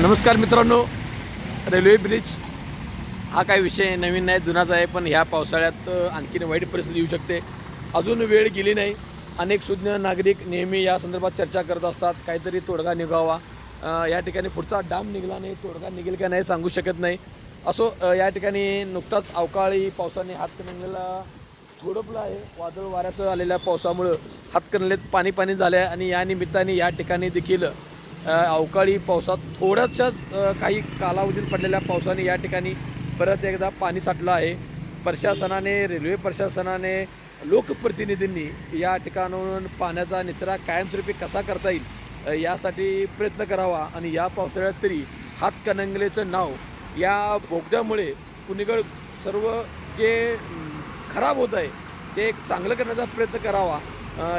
नमस्कार मित्रांनो, railway bridge हा काही विषय नवीन नाही, जुनाच आहे. पण ह्या पावसाळ्यात आणखीन वाईट परिस्थिती येऊ शकते. अजून वेळ गेली नाही. अनेक सुज्ञ नागरिक नेहमी या संदर्भात चर्चा करत असतात, काहीतरी तोडगा निघावा. या ठिकाणी पुढचा डाम निघाला नाही, तोडगा निघेल का नाही सांगू शकत नाही. असो, या ठिकाणी नुकताच अवकाळी पावसाने हातकणंगलेला झोडपलं आहे. वादळ वाऱ्यासह आलेल्या पावसामुळं हातकणंगलेत पाणी झालं आहे आणि या निमित्ताने या ठिकाणी देखील अवकाळी पावसात थोड्याशाच काही कालावधीत पडलेल्या पावसाने या ठिकाणी परत एकदा पाणी साठलं आहे. प्रशासनाने, रेल्वे प्रशासनाने, लोकप्रतिनिधींनी या ठिकाणाहून पाण्याचा निचरा कायमस्वरूपी कसा करता येईल यासाठी प्रयत्न करावा. आणि या पावसाळ्यात तरी हातकणंगलेचं नाव या बोगद्यामुळे पुणेगड सर्व जे खराब होत आहे ते एक चांगलं करण्याचा प्रयत्न करावा.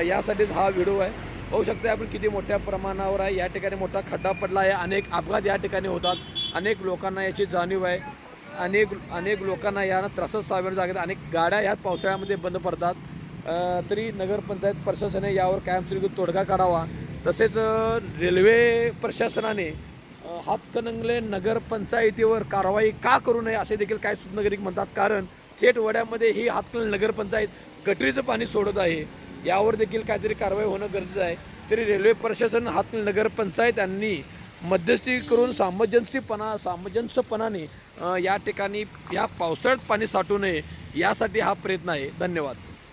यासाठीच हा व्हिडिओ आहे. होऊ शकते आपण किती मोठ्या प्रमाणावर आहे. या ठिकाणी मोठा खड्डा पडला आहे. अनेक अपघात या ठिकाणी होतात. अनेक लोकांना याची जाणीव आहे. अनेक लोकांना यानं त्रासच सामोरे जातात. अनेक गाड्या ह्या पावसाळ्यामध्ये बंद पडतात. तरी नगरपंचायत प्रशासनाने यावर कायमस्वरूपी तोडगा काढावा. तसेच रेल्वे प्रशासनाने हातकणंगले नगरपंचायतीवर कारवाई का करू नये असे देखील काही नागरिक म्हणतात. कारण थेट वड्यामध्ये ही हातकणंगले नगरपंचायत गटरीचं पाणी सोडत आहे. यावर देखील काहीतरी कारवाई होणं गरजेचं आहे. तरी रेल्वे प्रशासन, हातकणंगले नगरपंचायत यांनी मध्यस्थी करून सामंजस्यपणाने या ठिकाणी या पावसाळ्यात पाणी साठू नये यासाठी हा प्रयत्न आहे. धन्यवाद.